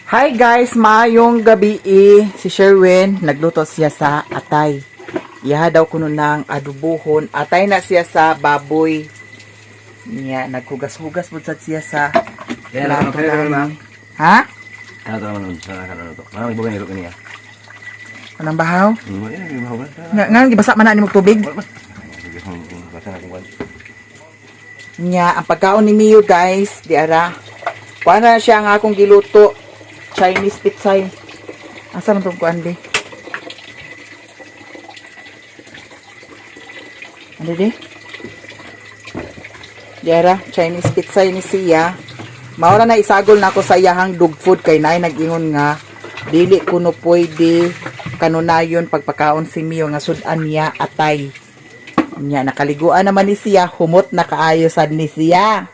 Hi guys, maayong gabi si Sherwin, nagluto siya sa atay. Iha daw kuno ng adubuhon. Atay na siya sa baboy. Niya, naghugas-hugas po siya sa plato namin. Ha? Ano to naman? Ano to? Ano ibugan nito kaniya? Anong bahaw? Ini bahaw ba? Nga, gibasa man na ni mong tubig. Basa natin kwan. Niya, ang pagkaon ni Mio guys, di ara. Kuha na siya ang akong giluto. Chinese pizza. Asa lang itong kuhaan di? Ano di? Di ara, Chinese pizza ni siya. Maura na isagol na ako sa iyahang dog food kay naay nag-ingon nga dili kuno pwede kanunayon pagpakaon si Mio nga sudan niya atay. Nya nakaliguan naman ni siya, humot na kaayo sad ni siya.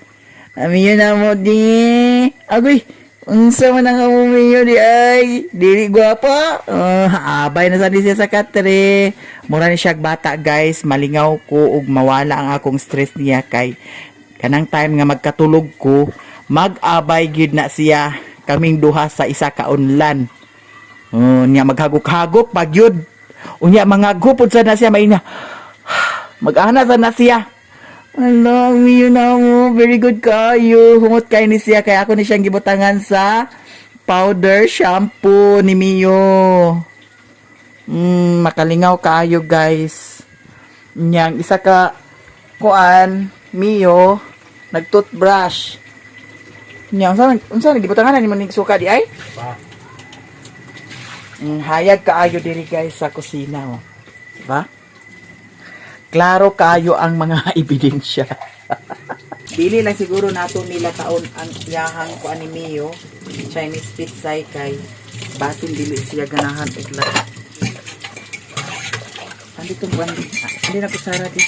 Amiyo na mo di. Agoy, unsa man ang umiyo di ay dili gwapa. Abay na sad ni siya sa katre. Mura ni siya bata guys, malingaw ko ug mawala ang akong stress niya kay kanang time nga magkatulog ko, mag-abay gyud na siya kaming duha sa isa ka unlan. Niya maghagok-hagok pagyud. Unya mga gupod sa na siya maina. Mag-ana sa na siya. Ala, umiyo na mo. Very good kayo. Humot kayo ni siya. Kaya ako ni siyang gibutangan sa powder shampoo ni Mio. Makalingaw kayo guys. Nyang isa ka kuan, Mio, nag-toothbrush. Nyang, unsa nagibutangan ni mo ning suka di ay? Hayag kaayo diri guys sa kusina. Oh. Diba? Klaro kayo ang mga ebidensya. Dili lang siguro nato nila taon ang yahang ko ni Mio, Chinese pizza kay basin dili siya ganahan igla. Andito bandi. Andi na kusara di.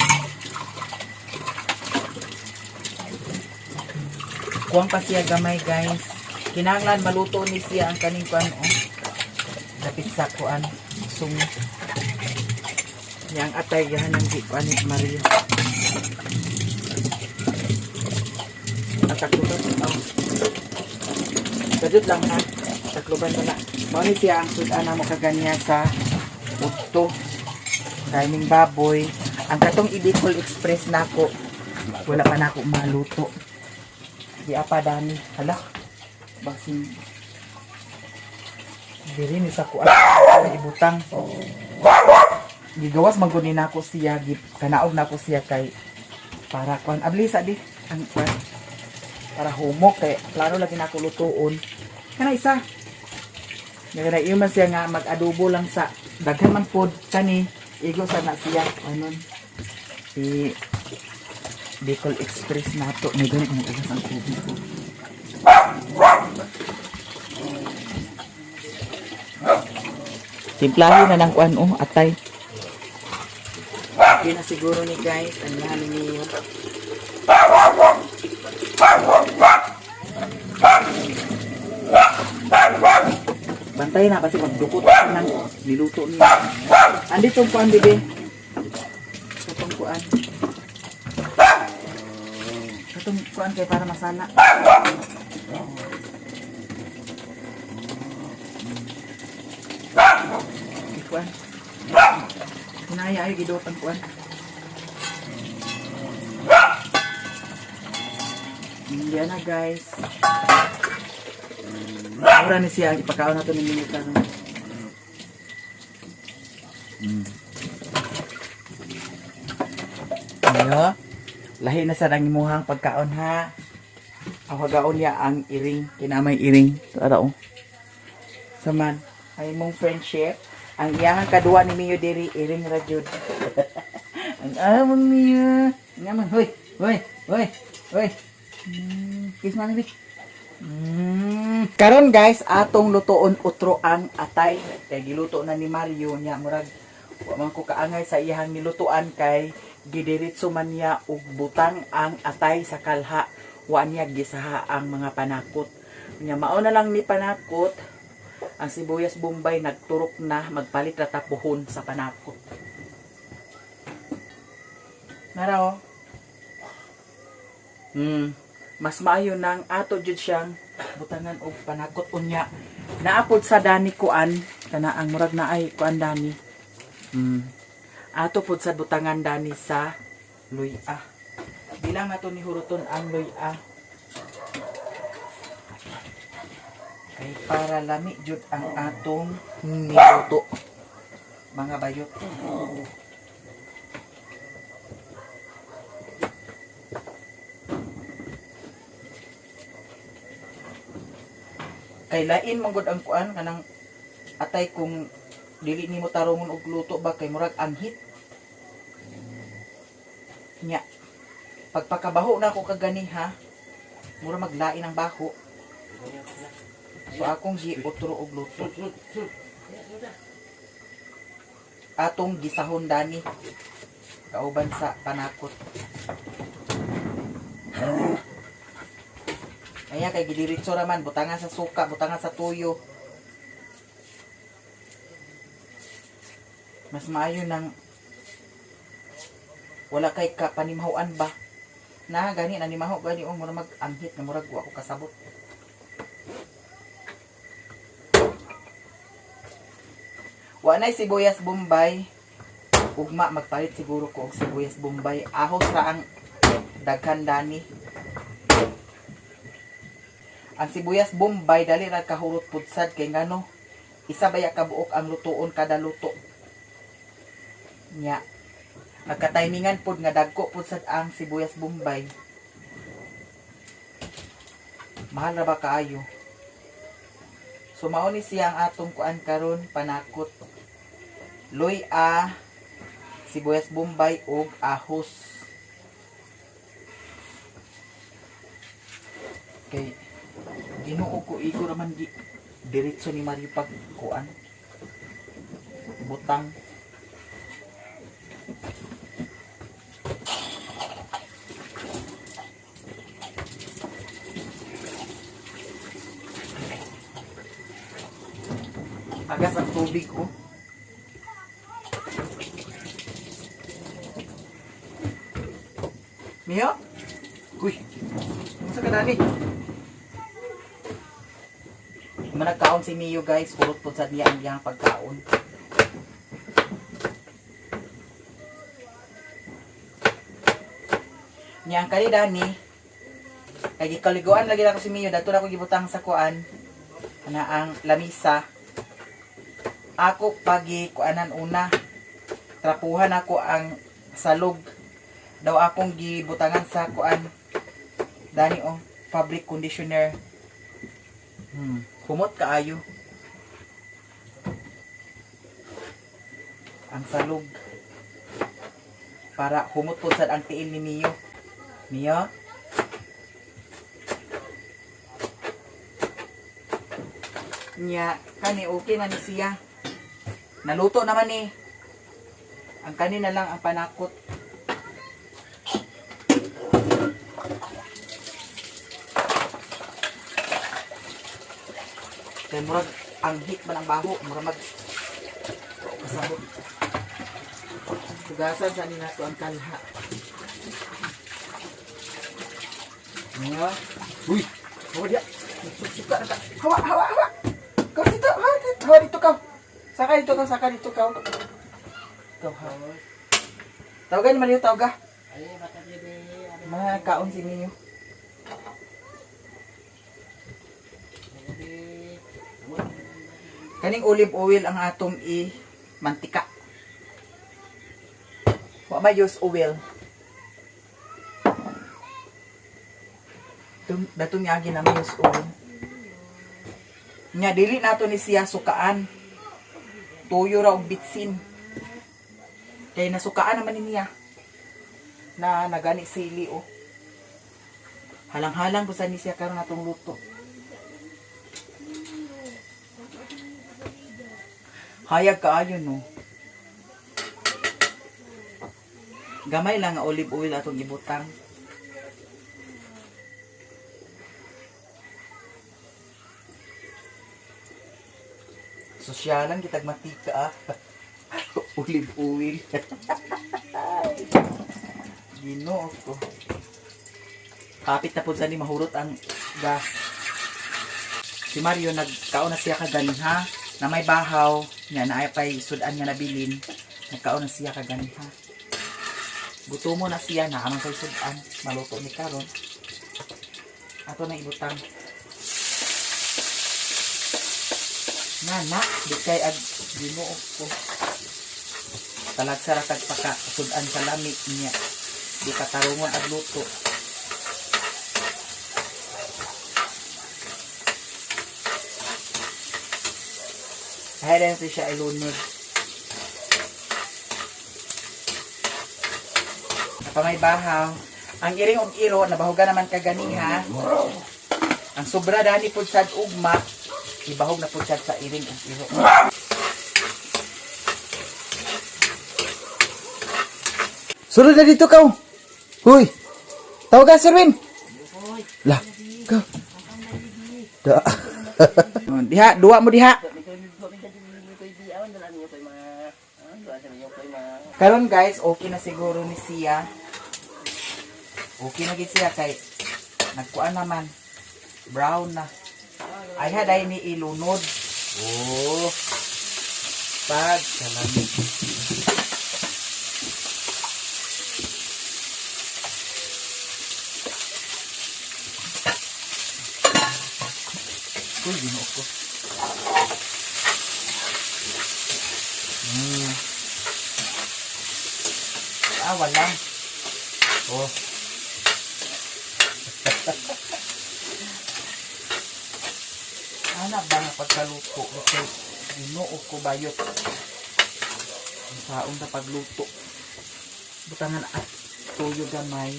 Kuwang pa siya gamay guys. Kinahanglan maluto ni siya ang kaning kuan dapit sa kuan sungi. Yang atay gahan ng kuan ni Maria. Takluban oh. Kadut lang ha. Takluban na na. Mao ni siya ang sudan mo kaganya sa utto. Timing baboy. Ang katong Bicol Express nako. Wala pa nako maluto. Di apa dani. Hala. Basin. Diri ni sa kuan sa ibutang. Gigawas magkunin nako siya, kanaog nako siya kay para kuan ablisa di ang kuan para humok kay plano lagi nako lutuon. Kana isa. Nga iyo man siya nga mag-adobo lang sa daghan man pod kani igo sa na siya anon si Bicol Express nato may ganit mo ugas ang tubig. Timplahin na ng kuan atay. Yun na siguro ni guys, ang namin niyo. Bantay na kasi magdukot ng niluto niya. Andito ang kuan, bebe. Katong kuan. Katong kuan kay para masana. Kuan. Kunaya ay gidot ang kuan. Hindi na guys. Mura ni siya ipakaon nato ni Mio karon. Ayo. Lahi na sa nang imuhang pagkaon ha. Awagaon niya ang iring, kinamay iring. Ara oh. Saman ay mong friendship. Ang iyang kadua ni Mio diri iring ra jud. Ang among Mio. Ngaman hoy, hoy, hoy, hoy. Kiss man ni. Karon guys, atong lutoon utro ang atay. Kay giluto na ni Mario nya murag wa man ko kaangay sa iyang nilutuan kay gidiritso man niya og butang ang atay sa kalha. Wa niya gisaha ang mga panakot. Nya mao na lang ni panakot. Ang sibuyas bombay nagturok na magpalit ra tapuhon sa panakot. Naraw. Mas maayo nang ato jud siyang butangan og panakot unya Naapod sa dani kuan kana ang murag na ay kuan dani. Ato pud sa butangan dani sa luya. Bilang nato ni huruton ang luya. Kay para lami jud ang atong niluto. Mga bayot. Kay lain manggod ang kuan kanang atay kung dili nimo tarungon og luto ba kay murag anghit. Nya. Pagpakabaho na ako kagani ha. Mura maglain ang baho. So akong giutro og luto. Atong gisahon dani. Kauban sa panakot. Ayan kay gidiritso raman, butangan sa suka, butangan sa tuyo. Mas maayo nang wala kay kapanimahuan ba. Na gani nanimaho gani o mura mag-anghit na murag wa ko kasabot. Wa nay sibuyas bombay. Ugma magpalit siguro ko og sibuyas bombay. Ahos ra ang daghan dani. Ang sibuyas bombay dali ra kahurot pudsad kay ngano isa baya kabuok ang lutuon kada luto. Nya. Nagka-timingan pod nga dagko pudsad ang sibuyas bombay. Mahal ra ba kaayo? So mao ni siya ang atong kuan karon panakot. Luya, sibuyas bombay ug ahos. Kay Ginoo ko igo raman di diretso ni Mario pag kuan. Butang. Agas ang tubig ko. Mio? Uy. Masa ka dani? Managkaon si Mio guys, kurot po sa niya ang iyang pagkaon. Niya ang kalidani, kay gikaliguan lagi na ko si Mio, dato na ko gibutang sa kuan, na ang lamisa. Ako pagi kuanan una, trapuhan ako ang salog. Daw akong gibutangan sa kuan, dani o, fabric conditioner. Humot kaayo. Ang salog. Para humot po sad ang tiil ni Mio. Mio? Nya, kani okay na ni siya. Naluto naman eh. Ang kanina lang ang panakot. Kaya murag ang hit man ang baho, murag kasabot. Tugasan sa nila to ang kalha. Ngayon, uy, hawa dia. Suka na ka. Hawa, hawa, hawa. Kau dito, hawa dito kau. Saka dito kau, saka dito kau. Kau hawa. Tawagan man yun, tawaga. Mga kaon si Mio. Kaning olive oil ang atong mantika. Wa may use oil. Datong yagi na may use oil. Nya dili nato ni siya sukaan. Tuyo ra og bitsin. Kay nasukaan naman niya. Na nagani sili o. Halang-halang ko sa ni siya karon atong luto. Hayag kaayo no. Gamay lang nga olive oil atong ibutang. Sosyalan kitag matika. Olive oil. Ginoo ko. Kapit na po sa ni mahurot ang gas. si Mario nagkaon na siya kaganiha na may bahaw nya na ay pay sudan nga nabilin. Nagkaon na siya kaganiha. Gutumo na siya na amang kay sudan maluto ni karon. Ato na ibutang. Na, di kay ag Ginoo ko. Talagsa ra kag paka sudan sa lami niya. Di katarungon ag luto. Kaya rin siya ilunod. Napamay bahaw. Ang iring og iro, nabahugan naman kaganiha. Ang sobra dani po sa ugma, ibahog na po siya sa iring og iro. Sulod na dito ka. Huy. Tawagan Sir Win. Lah, ka. Da. Diha, dua mo diha. Karon guys, okay na siguro ni siya. Okay na gid siya kay nagkuan naman. Brown na. Ay haday ni ilunod. Oh. Pag salami. Uy, Ginoo ko. Wala. Oh. Ana ba nga pagkaluto? Okay. Ginoo ko bayot. Ang saong na pagluto. Butangan at tuyo gamay.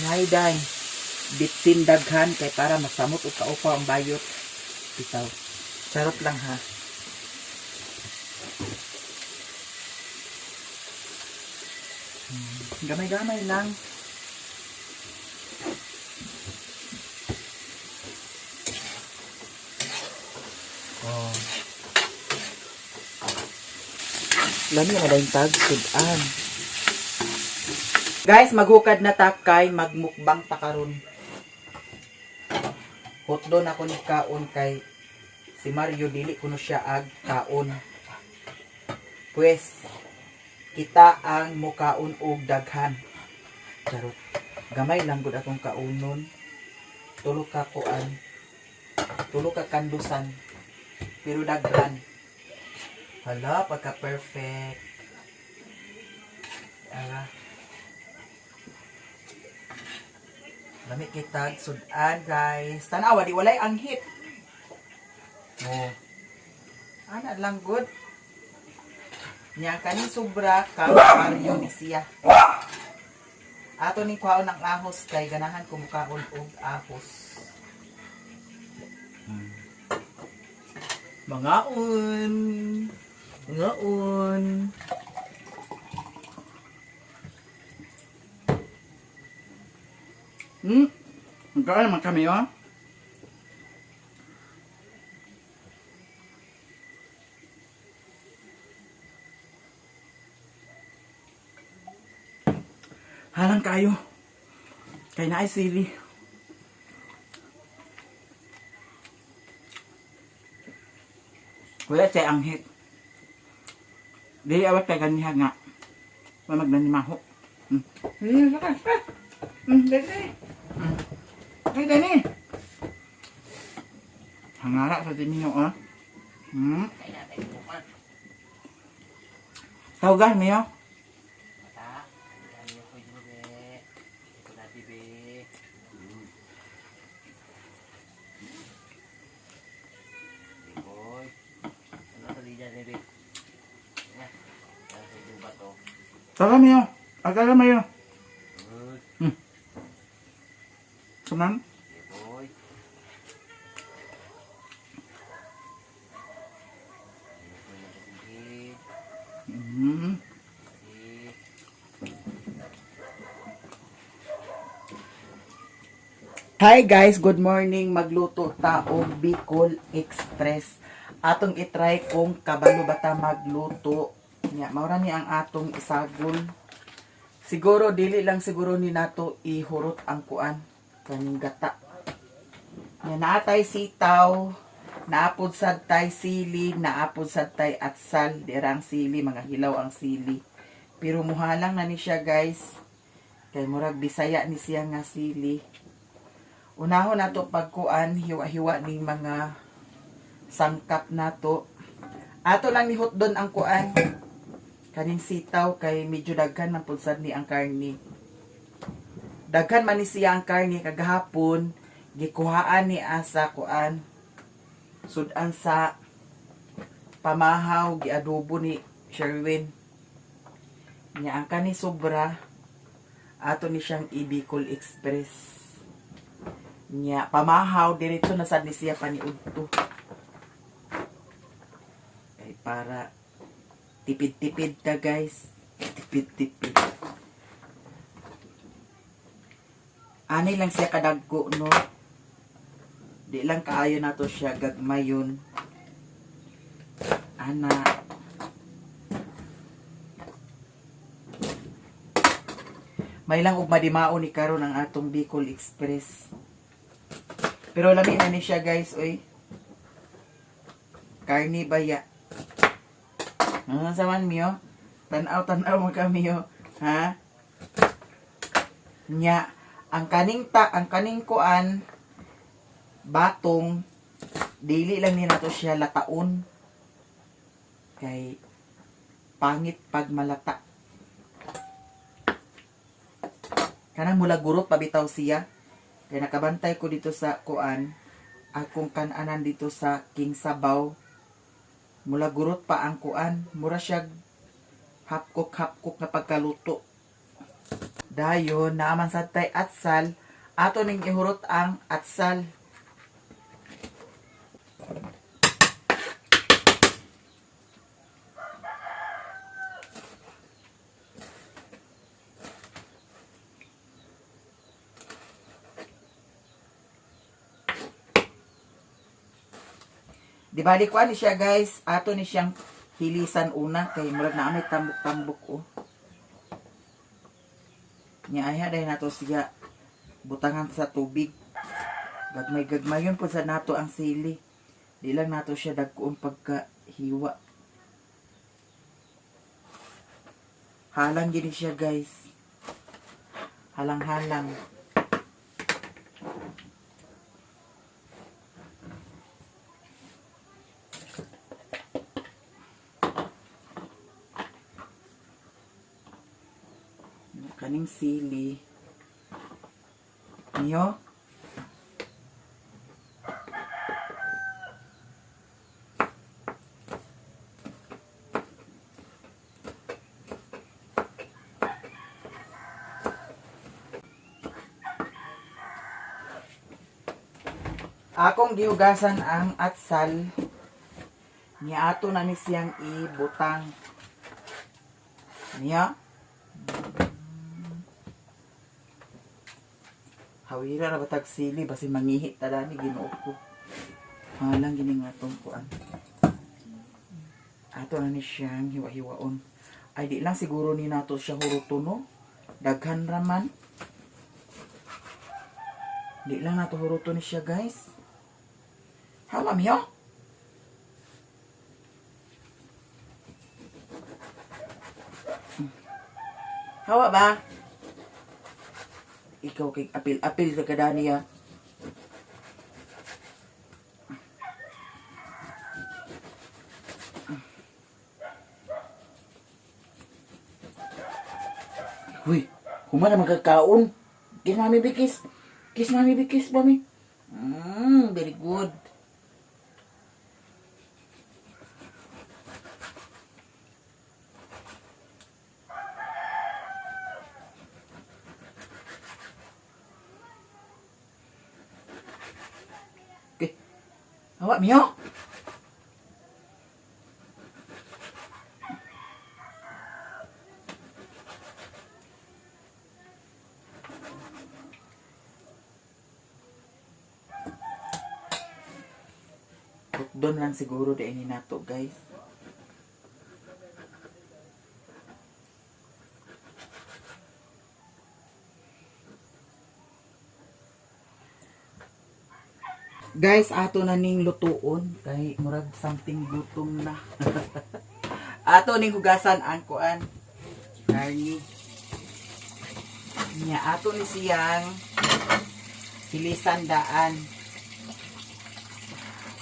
Ngay day. Bitsin daghan kay para masamot o kaupa ang bayot. Bitaw. Charot lang ha. Gamay-gamay lang. Oh. Lami na dahil tag sudan. Guys, maghukad na takay, magmukbang takaron. Hotdo na ko ni kaon kay si Mario dili kuno siya ag kaon. Pues kita ang mukaon og daghan. Charot. Gamay lang gud akong kaunon. Tulo ka kuan. Tulo ka kandusan. Pero daghan. Hala, pagka perfect. Ala. Lami kita sudan guys. Tanawa di walay ang hit. Oh. Ana lang good. Nya kaning sobra ka Mario ni siya. Ato ning kwaon ng ahos kay ganahan ko mukaon og ahos. Mangaon. Ngaon. Magkaon naman kami oh. Halang kayo. Kay naay sili. Wala tay ang hit. Dili awat kay ganiha nga. Magdanimaho. Saka. Dali. Ay dali. Hangara sa tinyo ah. Tawagan niyo. Salam yo. Agala mayo. Senang? Hi guys, good morning. Magluto ta og Bicol Express. Atong itry kung kabalo bata magluto. Nya maura ni ang atong isagol. Siguro dili lang siguro ni nato ihurot ang kuan. kaning gata. Nya naatay sitaw, naapod sad tay sili, naapod sad tay atsal, dirang sili, mga hilaw ang sili. Pero muhalang na ni siya guys. Kay murag Bisaya ni siya nga sili. Unahon nato pagkuan, hiwa-hiwa ning mga sangkap nato. Ato lang ni hotdon ang kuan. Kaning sitaw kay medyo daghan man pud sad ni ang karni. Daghan man ni siya ang karni kagahapon, gikuhaan ni asa kuan. Sudan sa pamahaw giadobo ni Sherwin. Nya ang kani sobra ato ni siyang Bicol Express. Nya pamahaw diretso na sad ni siya paniudto. Kay para tipid-tipid ka guys. Tipid-tipid. Ani lang siya kadagko no. Di lang kaayo nato siya gagmayon. Ana. May lang ug madimao ni karon ang atong Bicol Express. Pero lami na ni siya guys, oy. Karni baya. Ano sa man miyo? Tanaw mo kami yo, ha? Nya ang kaning kuan batong dili lang ni nato siya lataon. Kay pangit pag malata. Kanang mula gurot pabitaw siya. Kaya nakabantay ko dito sa kuan. Akong kananan dito sa King Sabaw. Mula gurot pa ang kuan. Mura siya hapkok na pagkaluto. Dayon, naaman sa tay atsal. Ato ning ihurot ang atsal. Di bali ko ani siya guys, ato ni siyang hilisan una kay murag na may tambok-tambok oh. Nya ay haday nato siya butangan sa tubig. Gagmay-gagmayon po sa nato ang sili. Di lang nato siya dagkoong pagkahiwa. Halang gini siya guys. Halang-halang. Kaning sili niyo akong gihugasan ang atsal niya ato na ni siyang ibutang niya. Hawira na batag sili basi mangihit tada ni Ginoo ko. Halang gini nga tong kuan. Ato na ni siyang hiwa-hiwaon. Ay di lang siguro ni nato siya huruto no. Daghan raman. Di lang nato huruto ni siya guys. Hawa miyo. Hawa ba? Ikaw kay apil-apil sa kadani ya. Huy, humana magkakaon. Kiss mami bikis. Kiss mami bikis mami. Very good. Awak miyo. Doon lang siguro din nato guys. Guys, ato na ning lutuon kay murag something gutom na. Ato ning hugasan ang kuan. Karni. Nya ato ni siyang hilisan daan.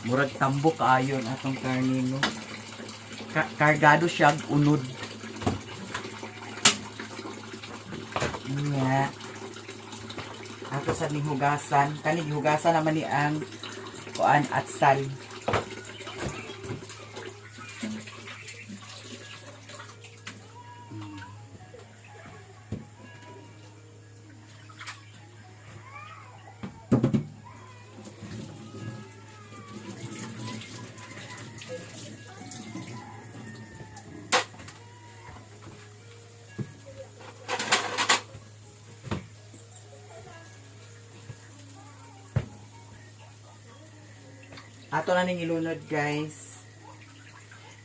Murag tambok ayon atong karni no. Kargado siya og unod. Nya ato sa ning hugasan, kani hugasan naman ni ang kuan at sal. Ato na ning ilunod guys.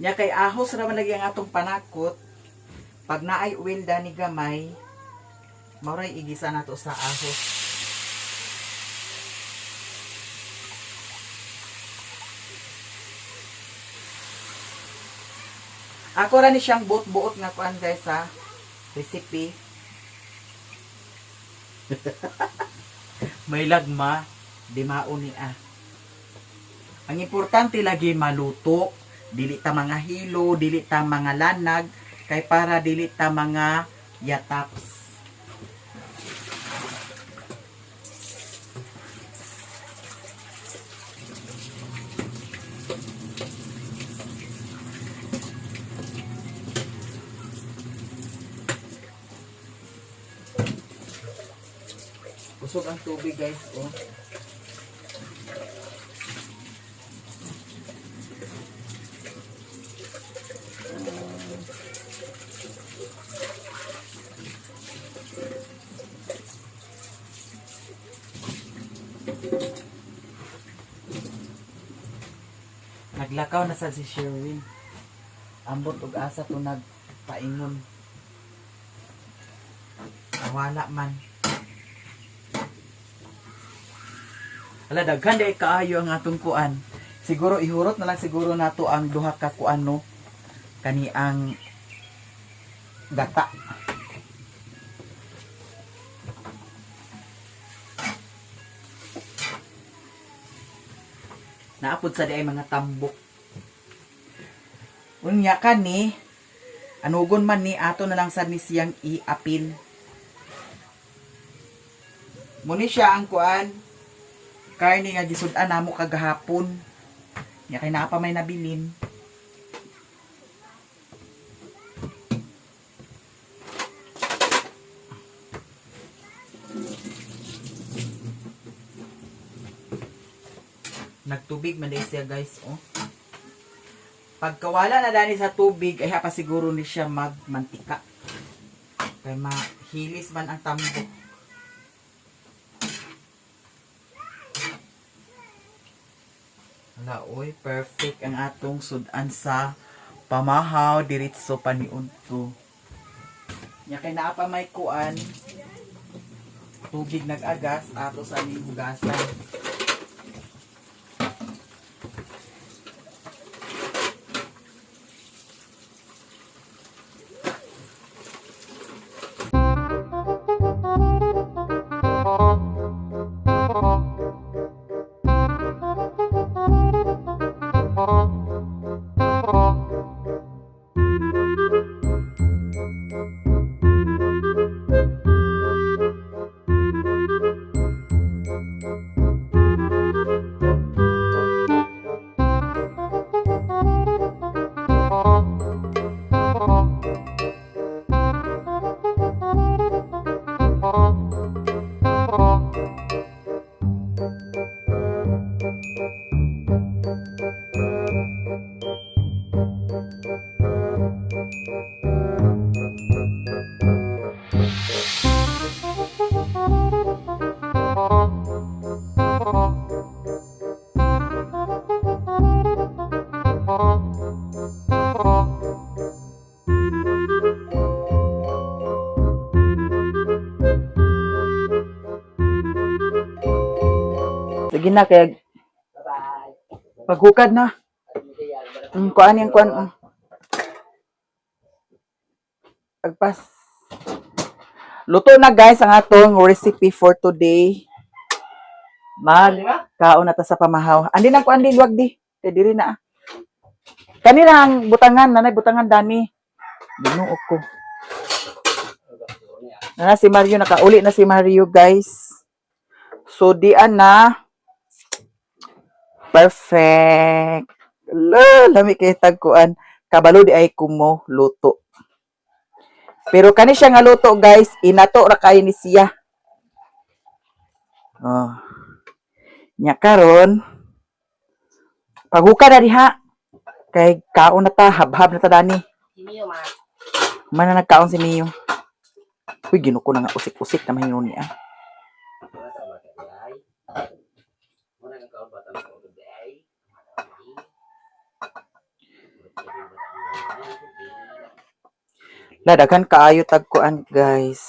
Nya kay ahos ra man lagi ang atong panakot. Pag naay oil dani gamay, mauray igisa nato sa ahos. Ako ra ni siyang buot-buot nga kuan guys sa recipe. May lagma, di mauni ah. Ang importante lagi maluto, dili ta mga hilo, dili ta mga lanag, kay para dili ta mga yataps. Usog ang tubig guys, oh. Naglakaw na sa si Sherwin. Ambot ug asa to nagpaingon. Wala man. Ala daghan day kaayo ang atong kuan. Siguro ihurot na lang siguro nato ang duha ka kuan no. Kani ang gata. Naapod sa di ay mga tambok. Unya kani, anugon man ni ato na lang sa ni siyang iapil. Muni siya ang kuan, karne nga gisudan namo kagahapon. Nya kay naa pa may nabilin. Nagtubig man din siya guys, oh. Pagkawala na dani sa tubig, ay pa siguro ni siya magmantika. Kaya mahilis man ang tambok. Hala, oy, perfect ang atong sudan sa pamahaw, diritso paniunto. Nya kay naa pa may kuan, tubig nag-agas, ato sa ning hugasan. Sige na, kaya Paghukad na. Kuan yung kuan. Pagpas. Luto na guys ang atong recipe for today. Kaon na ta sa pamahaw. Andi na kuan di luwag di. Kay diri na. Kanina ang butangan, nanay butangan dani. Binuok ko. Na si Mario, nakauli na si Mario guys. So dian na. Perfect. Lami kay tagkuan. Kabalo di ay kumo luto. Pero kani siya nga luto guys, inato ra kay ni siya. Oh. Nya karon paghuka na diha. Kay kaon na ta, habhab na ta dani. Si Mio, ma. Mana nagkaon si Mio. Uy, ginuko na nga usik-usik na mahinon niya. Wala sa bata day. Wala nang kaon bata ng kaon day. Daghan kaayo tagkuan guys.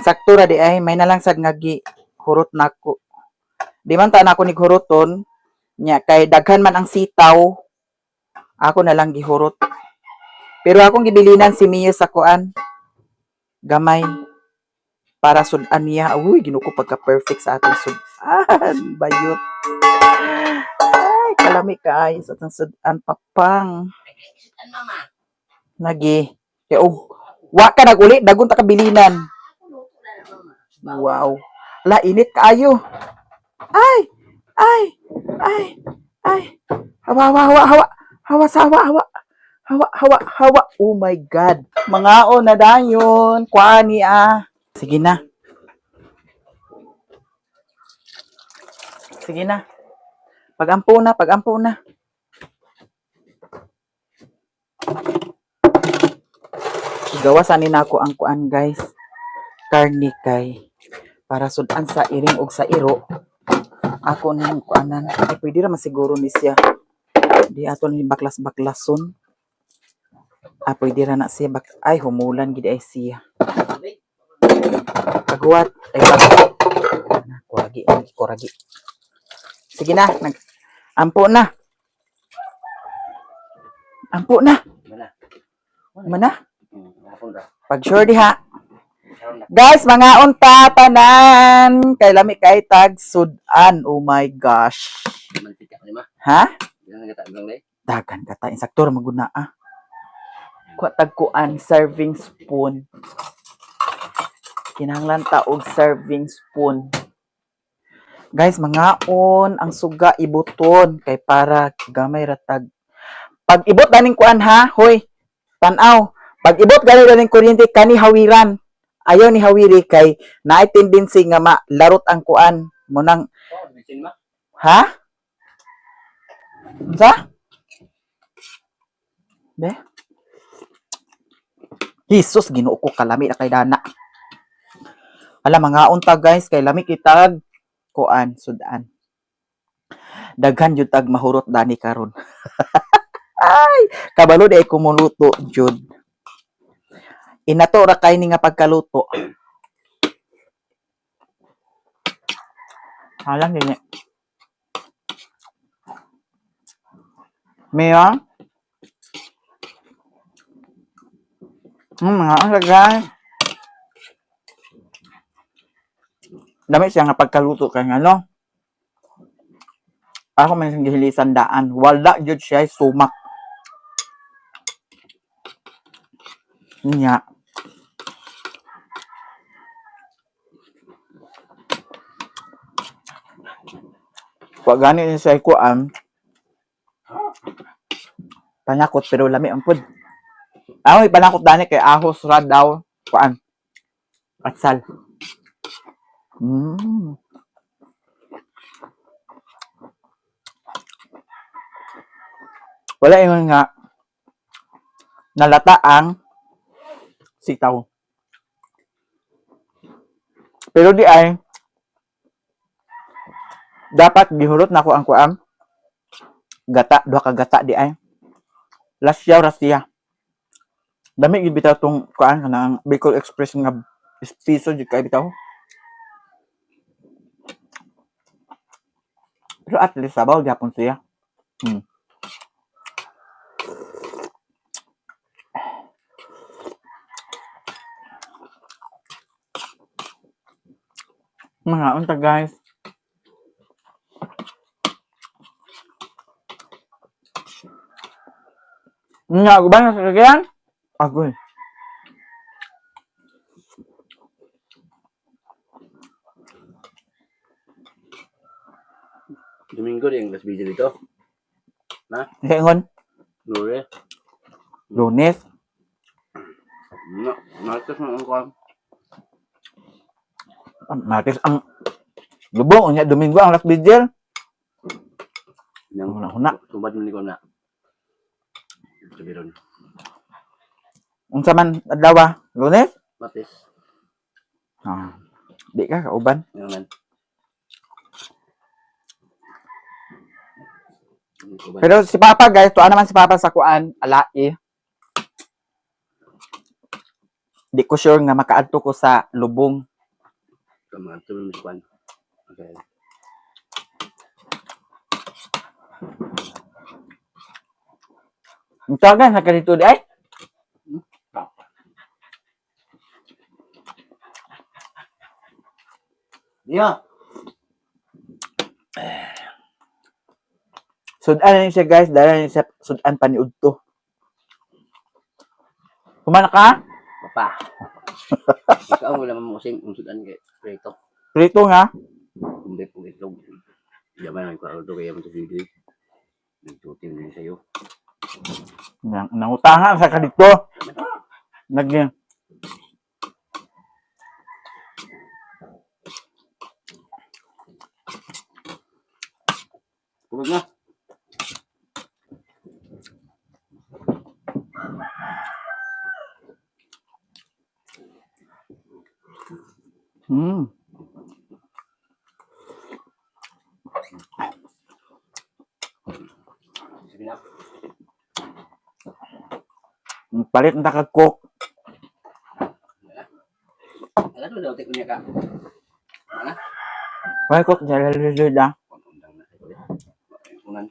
Sakto ra di ay may nalang sad nga hurot nako. Di man ta nako ni huroton. Nya kay daghan man ang sitaw. Ako na lang gihurot. Pero akong gibilinan si Mio sa kuan. Gamay. Para sudan niya. Uy, ginuko pagka-perfect sa atong sudan. Bayot. Ay, kalami kaayo sa atong sudan papang. Sudan, mama. Lagi. Kaya wa ka nag-uli, dagon ta kabilinan. Luto na mama. Wow. La, init kaayo. Ay! Ay! Ay! Ay! Hawa, hawa, hawa, hawa. Hawa, hawa, hawa. Hawa, hawa, hawa. Oh my God. Mangaon na dayon. Kwani Sige na. Sige na. Pagampo na, pagampo na. Gawasan ni nako ang kuan guys. Karni kay para sudan sa iring og sa iro. Ako nang kuanan. Ay, pwede ra masiguro ni siya. Di ato ni baklas-baklason. Pwede ra na siya. Ay, humulan gid ay siya. Paghuwat. Ay, kuragi. Kuragi. Sige na. Ampo na. Ampo na. Mana? Pag sure diha. Guys, mga unta tanan. Kay lami kay tag sudan. Oh my gosh. Mantika ni ma. Ha? Yan nga ta lang day. Dagan kata insaktor maguna Kuha tagkuan serving spoon. Kinahanglan ta og serving spoon. Guys, mangaon ang suga ibuton kay para gamay ratag. Pag ibot daning kuan ha, hoy. Tan-aw. Pag ibot daning kuryente kani hawiran. Ayaw ni hawiri kay naay tendency nga larot ang kuan mo nang Oh, bisin ma. ha? Sa? Be? Jesus, Ginoo ko kalami na kay dana. Ala mga unta guys, kay lami kitag kuan sudan. Daghan jud tag mahurot dani karon. Ay, kabalo di ay kumuluto jud. Inato ra kay ni nga pagkaluto. Halang din. Maya. Mga ang guys. Dami siya nga pagkaluto kay ano. Ako man sing gihilisan daan. Wala jud siya sumak. Nya. Pag gani siya kuan. Panakot pero lami ang pud. Ako ipanakot dani kay ahos ra daw kuan. Atsal. Wala yung nga nalata ang sitaw. Pero di ay dapat gihurot na ko ang kuan. Gata, duha ka gata di ay. Lasyaw ra siya. Dami gid bitaw tong kuan kanang Bicol Express nga piso jud kay bitaw. Pero at least sabaw gyapon siya. Mga unta guys. Nga, ba na sa kagayan? Agoy. Domingo din ang last video dito. Ingon, Lure. Lunes. No, Marcos na ang kwan. Matis ang lubong, unya Domingo ang last vigil. Nang Huna-huna. Tumbad mo ni ko na. Sabi ron. Unsa man adlaw, Lunes? Matis. Di ka kauban. Yan man. Pero si Papa guys, tuwa naman si Papa sa kuan, alai. Di ko sure nga makaadto ko sa lubong. Tama, tulong sa kwan. Okay. Untagan sa kanito di ay. Yeah. Sudan ni siya guys, dala ni siya sudan pa ni Udto. Kumana ka? Papa. Ikaw wala mamusing unsudan kay Preto. Prito nga. Kumbe po itlog. Yaman ang kwaro to kaya mo to video. Nagtuting din sa'yo. Nangutahan sa kanito. Nag Huwag na. Sige na. Palit na kag-cook. Alam mo daw, tek niya ka. Ano? May cook niya lalala. Undang na sa'yo. Unan.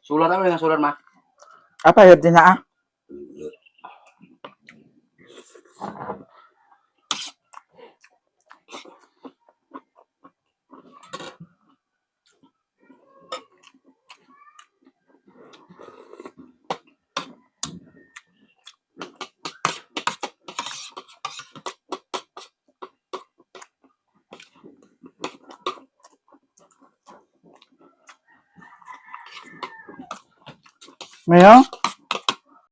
Sulat ano yung sulat ma? Apa yun din na Mayo?